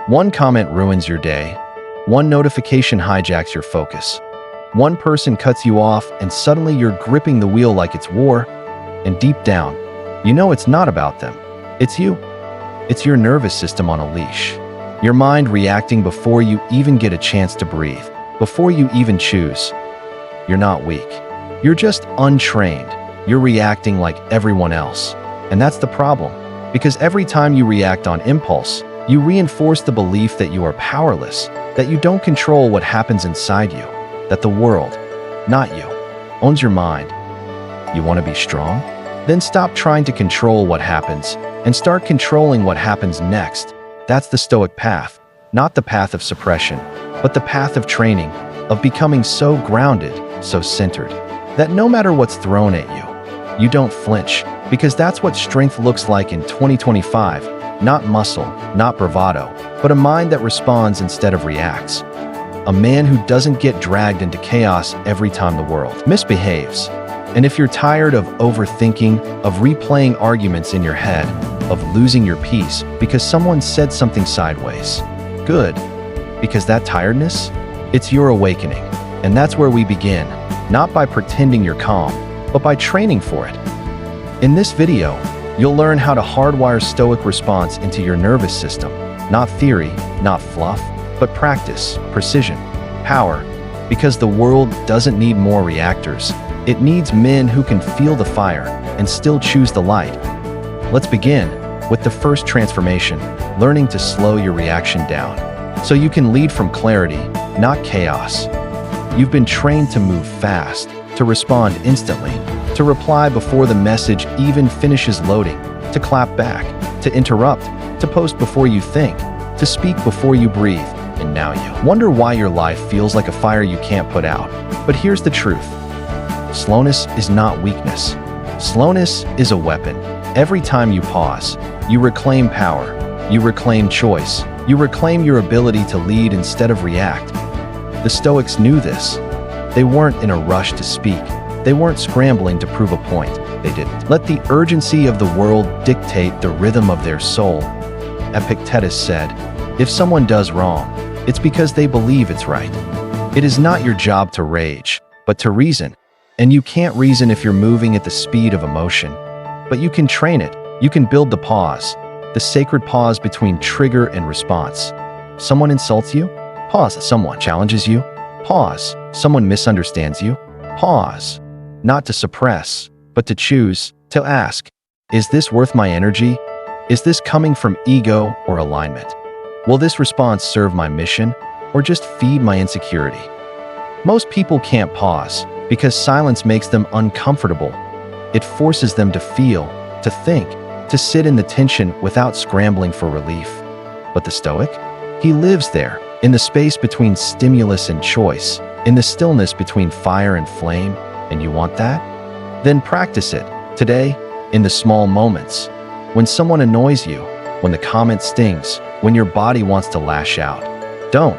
One comment ruins your day. One notification hijacks your focus. One person cuts you off and suddenly you're gripping the wheel like it's war. And deep down, you know it's not about them. It's you. It's your nervous system on a leash. Your mind reacting before you even get a chance to breathe, before you even choose. You're not weak. You're just untrained. You're reacting like everyone else. And that's the problem, because every time you react on impulse, you reinforce the belief that you are powerless, that you don't control what happens inside you, that the world, not you, owns your mind. You want to be strong? Then stop trying to control what happens and start controlling what happens next. That's the Stoic path, not the path of suppression, but the path of training, of becoming so grounded, so centered, that no matter what's thrown at you, you don't flinch, because that's what strength looks like in 2025. Not muscle, not bravado, but a mind that responds instead of reacts. A man who doesn't get dragged into chaos every time the world misbehaves. And if you're tired of overthinking, of replaying arguments in your head, of losing your peace because someone said something sideways, good, because that tiredness, it's your awakening. And that's where we begin, not by pretending you're calm, but by training for it. In this video, you'll learn how to hardwire Stoic response into your nervous system. Not theory, not fluff, but practice, precision, power. Because the world doesn't need more reactors. It needs men who can feel the fire and still choose the light. Let's begin with the first transformation, learning to slow your reaction down, so you can lead from clarity, not chaos. You've been trained to move fast, to respond instantly, to reply before the message even finishes loading, to clap back, to interrupt, to post before you think, to speak before you breathe. And now you wonder why your life feels like a fire you can't put out. But here's the truth. Slowness is not weakness. Slowness is a weapon. Every time you pause, you reclaim power, you reclaim choice, you reclaim your ability to lead instead of react. The Stoics knew this. They weren't in a rush to speak. They weren't scrambling to prove a point. They didn't let the urgency of the world dictate the rhythm of their soul. Epictetus said, "If someone does wrong, it's because they believe it's right." It is not your job to rage, but to reason. And you can't reason if you're moving at the speed of emotion. But you can train it. You can build the pause, the sacred pause between trigger and response. Someone insults you? Pause. Someone challenges you? Pause. Someone misunderstands you? Pause. Not to suppress, but to choose, to ask, is this worth my energy? Is this coming from ego or alignment? Will this response serve my mission or just feed my insecurity? Most people can't pause because silence makes them uncomfortable. It forces them to feel, to think, to sit in the tension without scrambling for relief. But the Stoic? He lives there, in the space between stimulus and choice, in the stillness between fire and flame. And you want that? Then practice it, today, in the small moments. When someone annoys you, when the comment stings, when your body wants to lash out. Don't.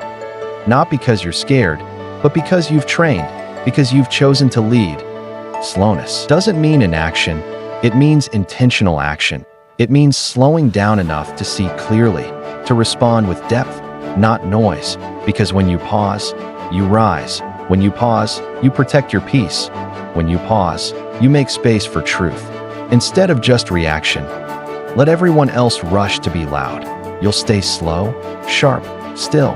Not because you're scared, but because you've trained, because you've chosen to lead. Slowness doesn't mean inaction, it means intentional action. It means slowing down enough to see clearly, to respond with depth, not noise. Because when you pause, you rise. When you pause, you protect your peace. When you pause, you make space for truth. Instead of just reaction, let everyone else rush to be loud. You'll stay slow, sharp, still.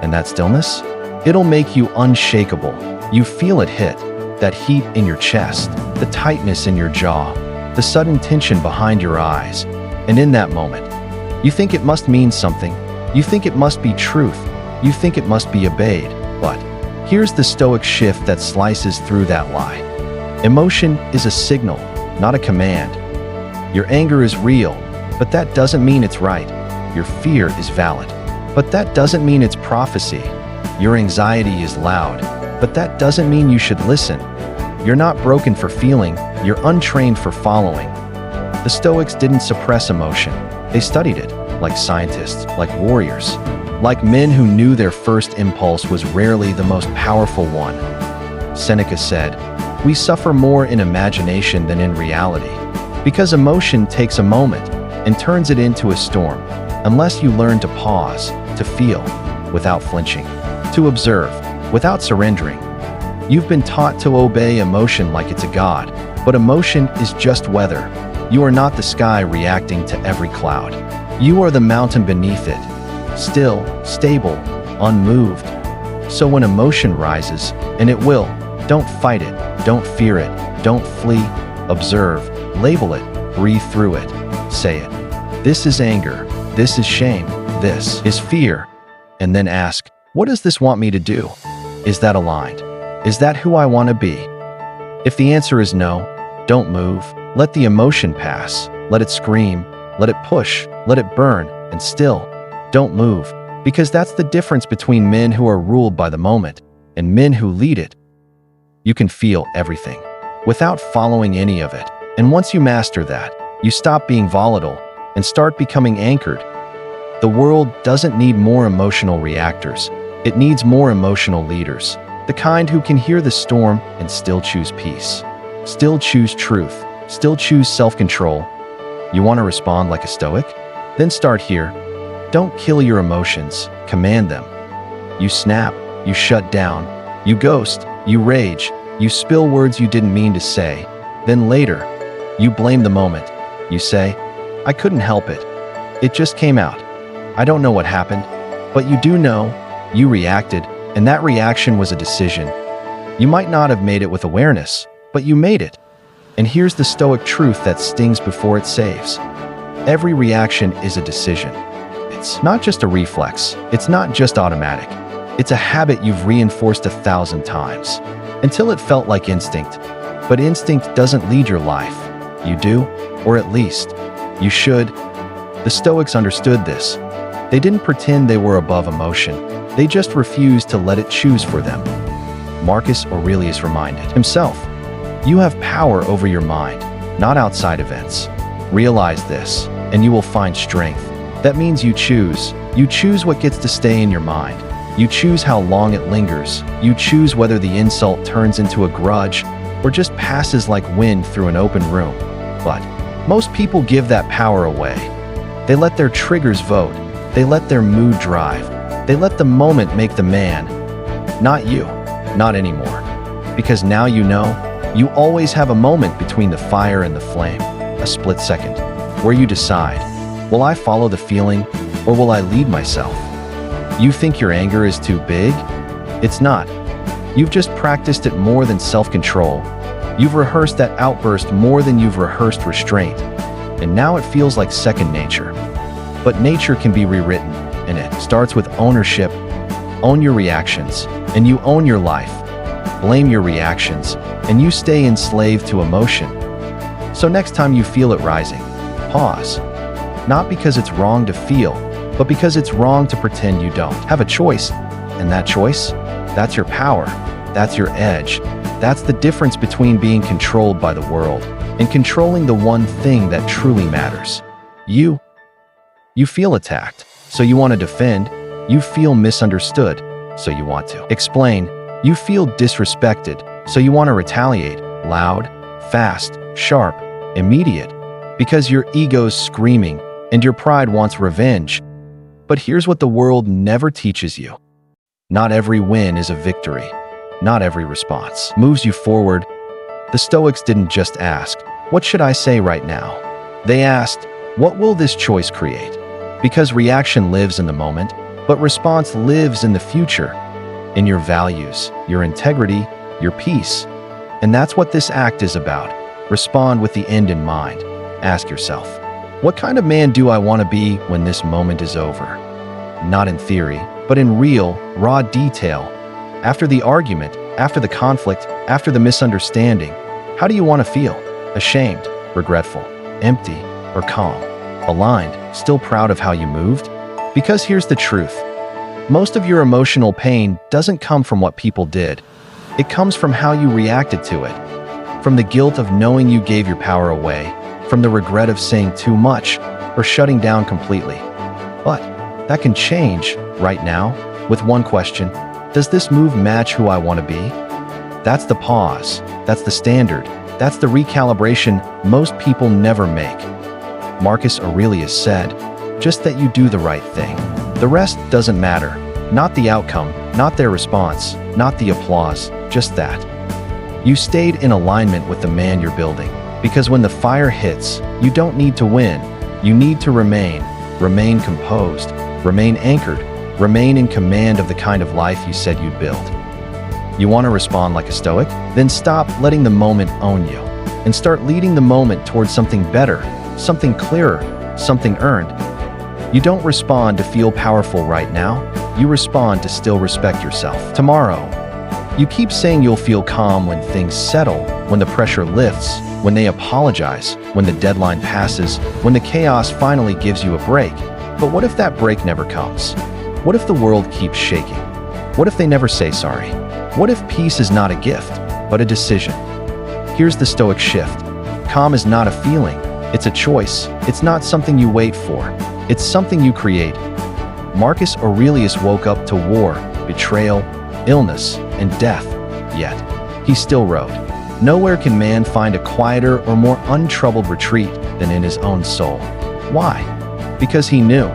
And that stillness? It'll make you unshakable. You feel it hit, that heat in your chest, the tightness in your jaw, the sudden tension behind your eyes. And in that moment, you think it must mean something. You think it must be truth. You think it must be obeyed. But here's the Stoic shift that slices through that lie. Emotion is a signal, not a command. Your anger is real, but that doesn't mean it's right. Your fear is valid, but that doesn't mean it's prophecy. Your anxiety is loud, but that doesn't mean you should listen. You're not broken for feeling, you're untrained for following. The Stoics didn't suppress emotion. They studied it, like scientists, like warriors, like men who knew their first impulse was rarely the most powerful one. Seneca said, "We suffer more in imagination than in reality," because emotion takes a moment and turns it into a storm. Unless you learn to pause, to feel without flinching, to observe without surrendering. You've been taught to obey emotion like it's a god, but emotion is just weather. You are not the sky reacting to every cloud. You are the mountain beneath it, still, stable, unmoved. So when emotion rises, and it will, don't fight it, don't fear it, don't flee, observe, label it, breathe through it, say it. This is anger, this is shame, this is fear. And then ask, what does this want me to do? Is that aligned? Is that who I want to be? If the answer is no, don't move. Let the emotion pass. Let it scream. Let it push. Let it burn. And still, don't move. Because that's the difference between men who are ruled by the moment and men who lead it. You can feel everything without following any of it. And once you master that, you stop being volatile and start becoming anchored. The world doesn't need more emotional reactors. It needs more emotional leaders. The kind who can hear the storm and still choose peace. Still choose truth. Still choose self-control. You want to respond like a Stoic? Then start here. Don't kill your emotions. Command them. You snap. You shut down. You ghost. You rage. You spill words you didn't mean to say. Then later, you blame the moment. You say, I couldn't help it. It just came out. I don't know what happened, but you do know you reacted, and that reaction was a decision. You might not have made it with awareness, but you made it. And here's the Stoic truth that stings before it saves. Every reaction is a decision. It's not just a reflex. It's not just automatic. It's a habit you've reinforced 1,000 times until it felt like instinct. But instinct doesn't lead your life. You do, or at least, you should. The Stoics understood this. They didn't pretend they were above emotion. They just refused to let it choose for them. Marcus Aurelius reminded himself, you have power over your mind, not outside events. Realize this, and you will find strength. That means you choose. You choose what gets to stay in your mind. You choose how long it lingers. You choose whether the insult turns into a grudge or just passes like wind through an open room. But most people give that power away. They let their triggers vote. They let their mood drive. They let the moment make the man. Not you. Not anymore. Because now you know, you always have a moment between the fire and the flame. A split second, where you decide, will I follow the feeling or will I lead myself? You think your anger is too big? It's not. You've just practiced it more than self-control. You've rehearsed that outburst more than you've rehearsed restraint. And now it feels like second nature. But nature can be rewritten, and it starts with ownership. Own your reactions, and you own your life. Blame your reactions, and you stay enslaved to emotion. So next time you feel it rising, pause. Not because it's wrong to feel, but because it's wrong to pretend you don't. Have a choice, and that choice, that's your power, that's your edge. That's the difference between being controlled by the world and controlling the one thing that truly matters. You feel attacked, so you want to defend. You feel misunderstood, so you want to explain. You feel disrespected, so you want to retaliate. Loud, fast, sharp, immediate. Because your ego's screaming and your pride wants revenge. But here's what the world never teaches you. Not every win is a victory. Not every response moves you forward. The Stoics didn't just ask, what should I say right now? They asked, what will this choice create? Because reaction lives in the moment, but response lives in the future, in your values, your integrity, your peace. And that's what this act is about. Respond with the end in mind. Ask yourself, what kind of man do I want to be when this moment is over? Not in theory, but in real, raw detail. After the argument, after the conflict, after the misunderstanding, how do you want to feel? Ashamed, regretful, empty, or calm? Aligned, still proud of how you moved? Because here's the truth. Most of your emotional pain doesn't come from what people did. It comes from how you reacted to it. From the guilt of knowing you gave your power away, from the regret of saying too much or shutting down completely. But that can change right now with one question. Does this move match who I want to be? That's the pause. That's the standard. That's the recalibration most people never make. Marcus Aurelius said, just that you do the right thing. The rest doesn't matter. Not the outcome, not their response, not the applause, just that. You stayed in alignment with the man you're building. Because when the fire hits, you don't need to win. You need to remain composed, remain anchored, remain in command of the kind of life you said you'd build. You want to respond like a Stoic? Then stop letting the moment own you and start leading the moment towards something better, something clearer, something earned. You don't respond to feel powerful right now. You respond to still respect yourself. Tomorrow, you keep saying you'll feel calm when things settle, when the pressure lifts, when they apologize, when the deadline passes, when the chaos finally gives you a break. But what if that break never comes? What if the world keeps shaking? What if they never say sorry? What if peace is not a gift, but a decision? Here's the Stoic shift. Calm is not a feeling, it's a choice. It's not something you wait for, it's something you create. Marcus Aurelius woke up to war, betrayal, illness, and death, yet he still wrote, "Nowhere can man find a quieter or more untroubled retreat than in his own soul." Why? Because he knew,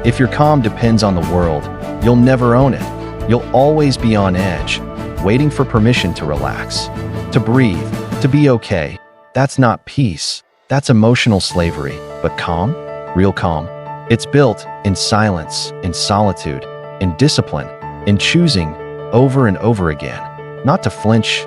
if your calm depends on the world, you'll never own it. You'll always be on edge, waiting for permission to relax, to breathe, to be okay. That's not peace. That's emotional slavery. But calm, real calm, it's built in silence, in solitude, in discipline, in choosing over and over again, not to flinch.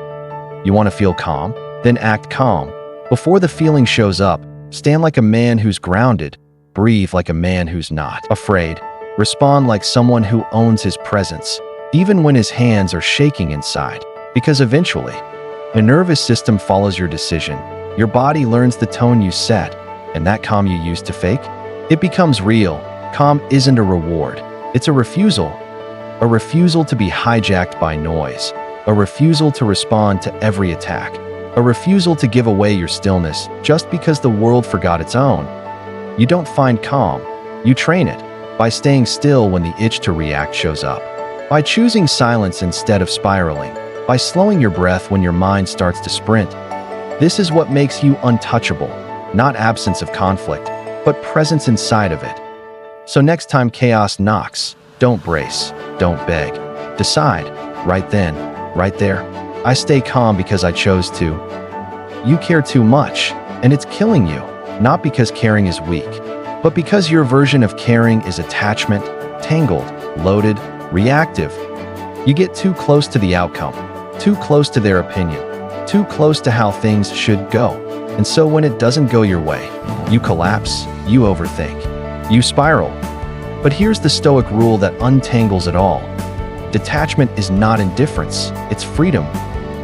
You want to feel calm? Then act calm. Before the feeling shows up, stand like a man who's grounded, breathe like a man who's not afraid, respond like someone who owns his presence, even when his hands are shaking inside. Because eventually, the nervous system follows your decision. Your body learns the tone you set, and that calm you used to fake, it becomes real. Calm isn't a reward. It's a refusal to be hijacked by noise, a refusal to respond to every attack, a refusal to give away your stillness just because the world forgot its own. You don't find calm, you train it, by staying still when the itch to react shows up, by choosing silence instead of spiraling, by slowing your breath when your mind starts to sprint. This is what makes you untouchable, not absence of conflict, but presence inside of it. So next time chaos knocks, don't brace, don't beg. Decide, right then, right there, I stay calm because I chose to. You care too much, and it's killing you, not because caring is weak, but because your version of caring is attachment, tangled, loaded, reactive. You get too close to the outcome, too close to their opinion, too close to how things should go. And so when it doesn't go your way, you collapse, you overthink, you spiral. But here's the Stoic rule that untangles it all. Detachment is not indifference, it's freedom.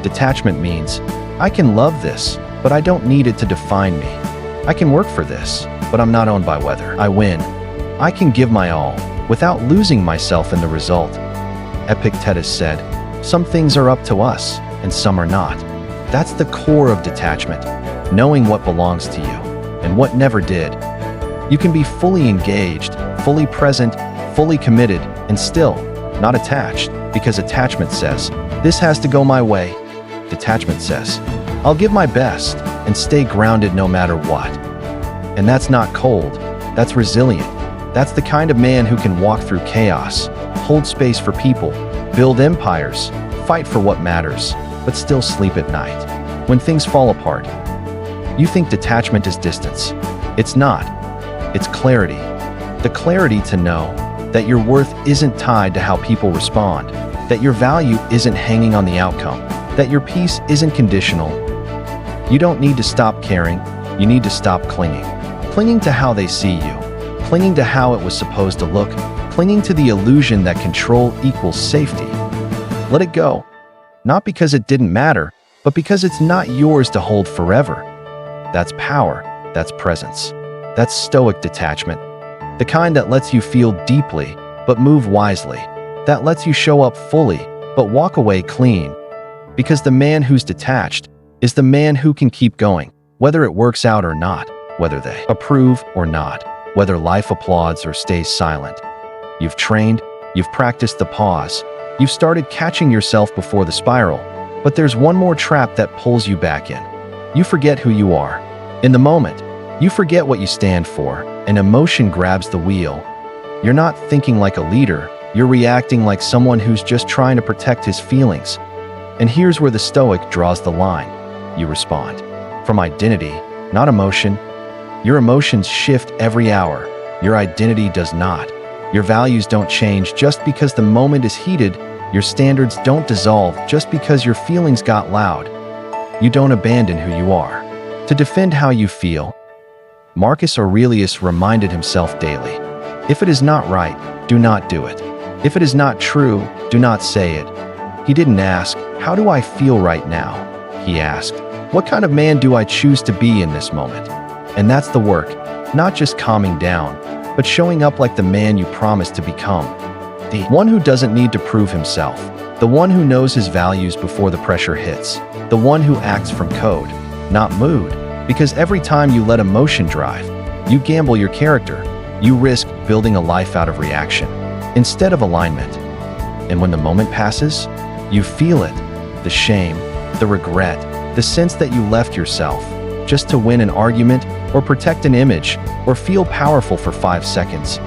Detachment means, I can love this, but I don't need it to define me. I can work for this, but I'm not owned by whether I win. I can give my all, without losing myself in the result. Epictetus said, some things are up to us, and some are not. That's the core of detachment, knowing what belongs to you, and what never did. You can be fully engaged, fully present, fully committed, and still not attached, because attachment says, this has to go my way. Detachment says, I'll give my best and stay grounded no matter what. And that's not cold, that's resilient. That's the kind of man who can walk through chaos, hold space for people, build empires, fight for what matters, but still sleep at night. When things fall apart, you think detachment is distance. It's not. It's clarity. The clarity to know that your worth isn't tied to how people respond, that your value isn't hanging on the outcome, that your peace isn't conditional. You don't need to stop caring, you need to stop clinging. Clinging to how they see you, clinging to how it was supposed to look, clinging to the illusion that control equals safety. Let it go. Not because it didn't matter, but because it's not yours to hold forever. That's power, that's presence, that's Stoic detachment. The kind that lets you feel deeply, but move wisely. That lets you show up fully, but walk away clean. Because the man who's detached is the man who can keep going, whether it works out or not, whether they approve or not, whether life applauds or stays silent. You've trained, you've practiced the pause, you've started catching yourself before the spiral, but there's one more trap that pulls you back in. You forget who you are. In the moment, you forget what you stand for, and emotion grabs the wheel. You're not thinking like a leader, you're reacting like someone who's just trying to protect his feelings. And here's where the Stoic draws the line. You respond from identity, not emotion. Your emotions shift every hour. Your identity does not. Your values don't change just because the moment is heated. Your standards don't dissolve just because your feelings got loud. You don't abandon who you are to defend how you feel. Marcus Aurelius reminded himself daily, if it is not right, do not do it. If it is not true, do not say it. He didn't ask, how do I feel right now? He asked, what kind of man do I choose to be in this moment? And that's the work, not just calming down, but showing up like the man you promised to become. The one who doesn't need to prove himself, the one who knows his values before the pressure hits, the one who acts from code, not mood, because every time you let emotion drive, you gamble your character. You risk building a life out of reaction instead of alignment. And when the moment passes, you feel it, the shame, the regret, the sense that you left yourself just to win an argument or protect an image or feel powerful for 5 seconds.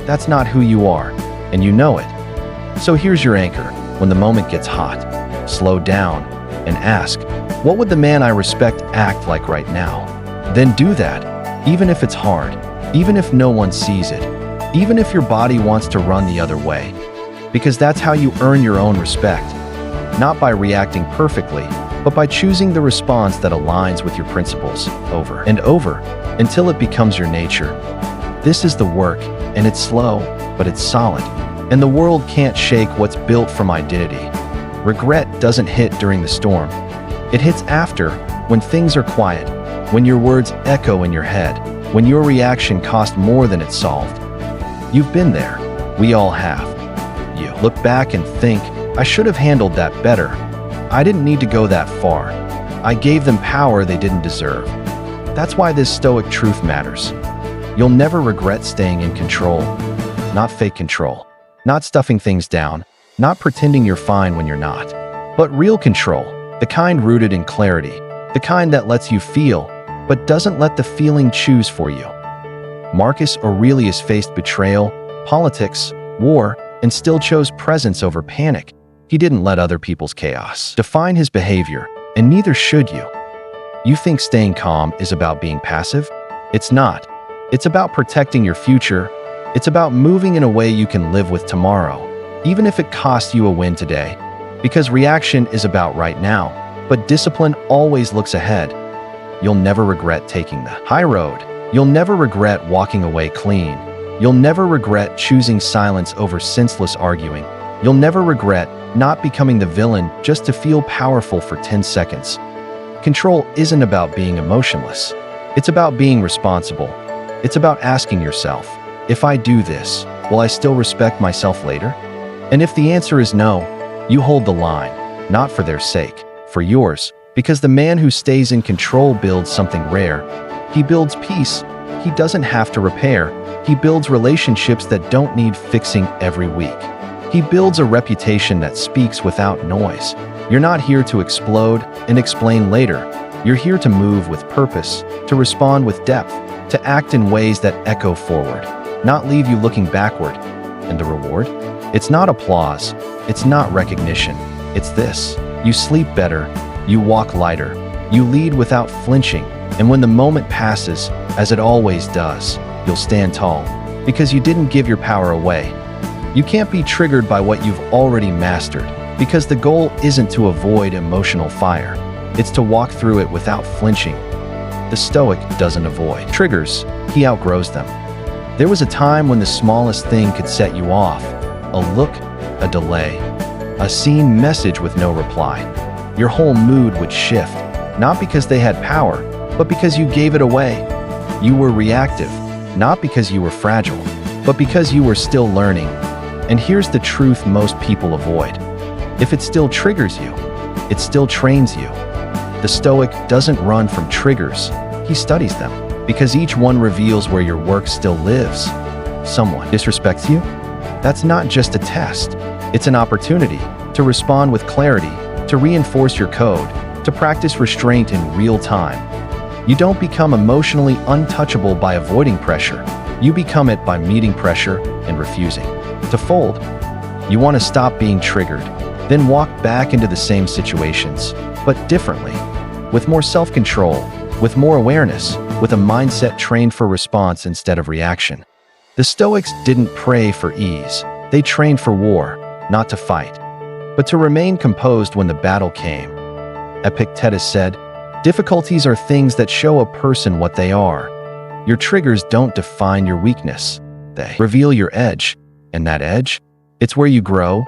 That's not who you are, and you know it. So here's your anchor. When the moment gets hot, slow down and ask, what would the man I respect act like right now? Then do that, even if it's hard, even if no one sees it, even if your body wants to run the other way. Because that's how you earn your own respect. Not by reacting perfectly, but by choosing the response that aligns with your principles over and over until it becomes your nature. This is the work, and it's slow, but it's solid. And the world can't shake what's built from identity. Regret doesn't hit during the storm. It hits after, when things are quiet, when your words echo in your head, when your reaction cost more than it solved. You've been there. We all have. You look back and think, I should have handled that better. I didn't need to go that far. I gave them power they didn't deserve. That's why this Stoic truth matters. You'll never regret staying in control. Not fake control. Not stuffing things down. Not pretending you're fine when you're not. But real control. The kind rooted in clarity. The kind that lets you feel, but doesn't let the feeling choose for you. Marcus Aurelius faced betrayal, politics, war, and still chose presence over panic. He didn't let other people's chaos define his behavior, and neither should you. You think staying calm is about being passive? It's not. It's about protecting your future. It's about moving in a way you can live with tomorrow, even if it costs you a win today. Because reaction is about right now, but discipline always looks ahead. You'll never regret taking the high road. You'll never regret walking away clean. You'll never regret choosing silence over senseless arguing. You'll never regret not becoming the villain just to feel powerful for 10 seconds. Control isn't about being emotionless. It's about being responsible. It's about asking yourself, if I do this, will I still respect myself later? And if the answer is no, you hold the line, not for their sake, for yours, because the man who stays in control builds something rare. He builds peace. He doesn't have to repair. He builds relationships that don't need fixing every week. He builds a reputation that speaks without noise. You're not here to explode and explain later. You're here to move with purpose, to respond with depth, to act in ways that echo forward, not leave you looking backward. And the reward? It's not applause. It's not recognition. It's this. You sleep better. You walk lighter. You lead without flinching. And when the moment passes, as it always does, you'll stand tall, because you didn't give your power away. You can't be triggered by what you've already mastered, because the goal isn't to avoid emotional fire. It's to walk through it without flinching. The Stoic doesn't avoid triggers, he outgrows them. There was a time when the smallest thing could set you off. A look, a delay, a seen message with no reply. Your whole mood would shift, not because they had power, but because you gave it away. You were reactive, not because you were fragile, but because you were still learning. And here's the truth most people avoid. If it still triggers you, it still trains you. The Stoic doesn't run from triggers, he studies them, because each one reveals where your work still lives. Someone disrespects you? That's not just a test. It's an opportunity to respond with clarity, to reinforce your code, to practice restraint in real time. You don't become emotionally untouchable by avoiding pressure. You become it by meeting pressure and refusing to fold. You want to stop being triggered, then walk back into the same situations, but differently, with more self-control, with more awareness, with a mindset trained for response instead of reaction. The Stoics didn't pray for ease. They trained for war, not to fight, but to remain composed when the battle came. Epictetus said, "Difficulties are things that show a person what they are. Your triggers don't define your weakness. They reveal your edge, and that edge, it's where you grow."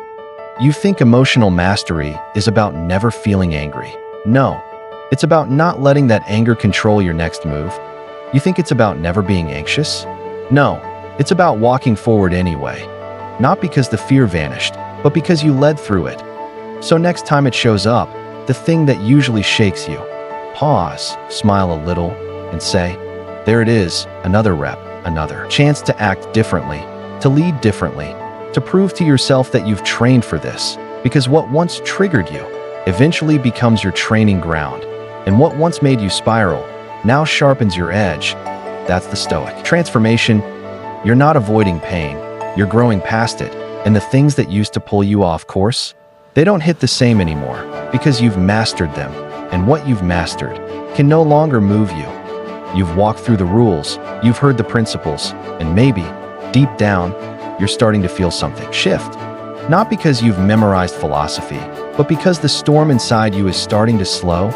You think emotional mastery is about never feeling angry. No, it's about not letting that anger control your next move. You think it's about never being anxious? No, it's about walking forward anyway. Not because the fear vanished, but because you led through it. So next time it shows up, the thing that usually shakes you, pause, smile a little, and say, "There it is, another rep, another chance to act differently, to lead differently, to prove to yourself that you've trained for this." Because what once triggered you eventually becomes your training ground, and what once made you spiral now sharpens your edge. That's the Stoic transformation. You're not avoiding pain, you're growing past it, and the things that used to pull you off course, they don't hit the same anymore because you've mastered them, and what you've mastered can no longer move you. You've walked through the rules, you've heard the principles, and maybe, deep down, you're starting to feel something shift. Not because you've memorized philosophy, but because the storm inside you is starting to slow.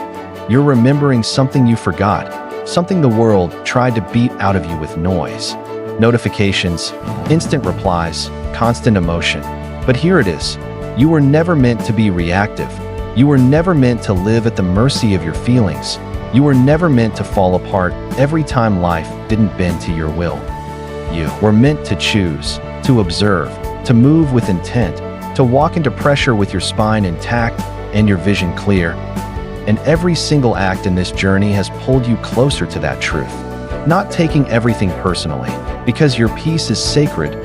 You're remembering something you forgot, something the world tried to beat out of you with noise. Notifications, instant replies, constant emotion. But here it is. You were never meant to be reactive. You were never meant to live at the mercy of your feelings. You were never meant to fall apart every time life didn't bend to your will. You were meant to choose, to observe, to move with intent, to walk into pressure with your spine intact and your vision clear. And every single act in this journey has pulled you closer to that truth. Not taking everything personally, because your peace is sacred,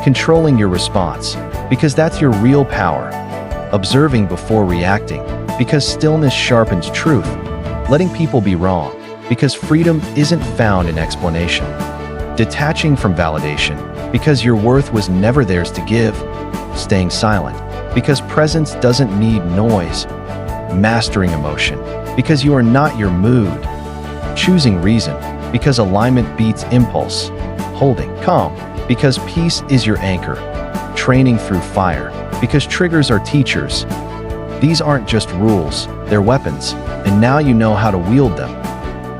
controlling your response, because that's your real power, observing before reacting, because stillness sharpens truth, letting people be wrong, because freedom isn't found in explanation, detaching from validation, because your worth was never theirs to give, staying silent, because presence doesn't need noise, mastering emotion, because you are not your mood, choosing reason, because alignment beats impulse, holding calm, because peace is your anchor, training through fire, because triggers are teachers. These aren't just rules, they're weapons, and now you know how to wield them.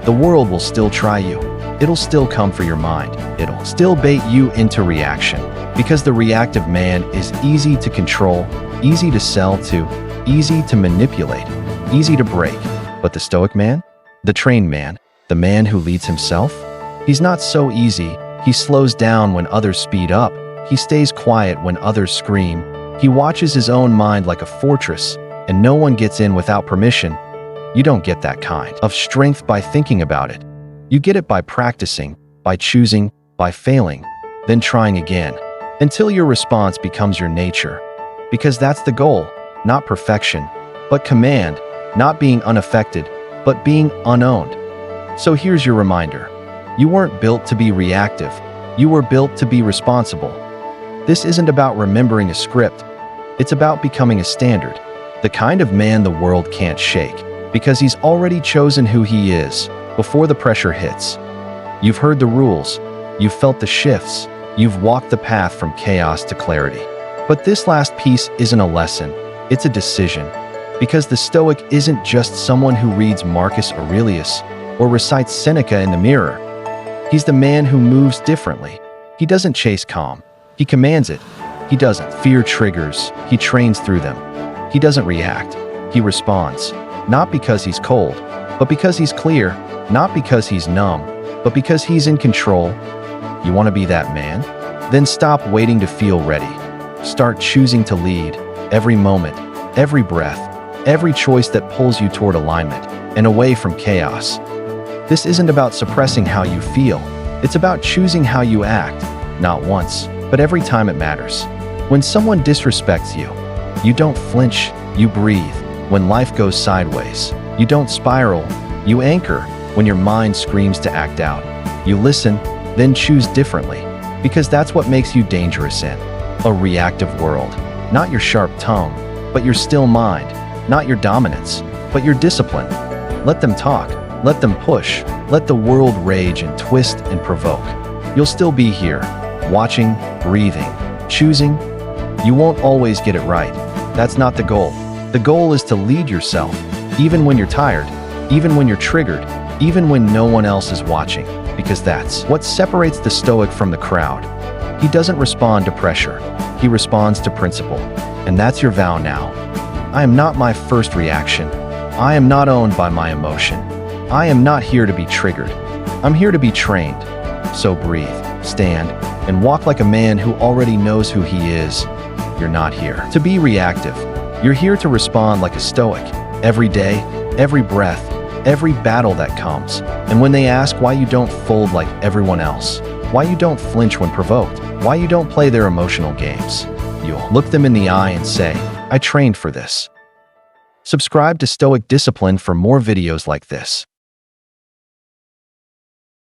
The world will still try you. It'll still come for your mind. It'll still bait you into reaction, because the reactive man is easy to control, easy to sell to, easy to manipulate, easy to break. But the Stoic man, the trained man, the man who leads himself, he's not so easy. He slows down when others speed up. He stays quiet when others scream. He watches his own mind like a fortress, and no one gets in without permission. You don't get that kind of strength by thinking about it. You get it by practicing, by choosing, by failing, then trying again, until your response becomes your nature. Because that's the goal, not perfection, but command, not being unaffected, but being unowned. So here's your reminder. You weren't built to be reactive. You were built to be responsible. This isn't about remembering a script. It's about becoming a standard, the kind of man the world can't shake, because he's already chosen who he is before the pressure hits. You've heard the rules. You've felt the shifts. You've walked the path from chaos to clarity. But this last piece isn't a lesson. It's a decision. Because the Stoic isn't just someone who reads Marcus Aurelius or recites Seneca in the mirror. He's the man who moves differently. He doesn't chase calm. He commands it. He doesn't fear triggers. He trains through them. He doesn't react. He responds. Not because he's cold, but because he's clear. Not because he's numb, but because he's in control. You want to be that man? Then stop waiting to feel ready. Start choosing to lead. Every moment, every breath, every choice that pulls you toward alignment and away from chaos. This isn't about suppressing how you feel. It's about choosing how you act, not once, but every time it matters. When someone disrespects you, you don't flinch, you breathe. When life goes sideways, you don't spiral, you anchor. When your mind screams to act out, you listen, then choose differently, because that's what makes you dangerous in a reactive world. Not your sharp tongue, but your still mind. Not your dominance, but your discipline. Let them talk, let them push, let the world rage and twist and provoke. You'll still be here, watching, breathing, choosing. You won't always get it right. That's not the goal. The goal is to lead yourself, even when you're tired, even when you're triggered, even when no one else is watching, because that's what separates the Stoic from the crowd. He doesn't respond to pressure. He responds to principle. And that's your vow now. I am not my first reaction. I am not owned by my emotion. I am not here to be triggered. I'm here to be trained. So breathe, stand, and walk like a man who already knows who he is. You're not here to be reactive. You're here to respond like a Stoic, every day, every breath, every battle that comes. And when they ask why you don't fold like everyone else, why you don't flinch when provoked, why you don't play their emotional games, you'll look them in the eye and say, I trained for this. Subscribe to Stoic Discipline for more videos like this.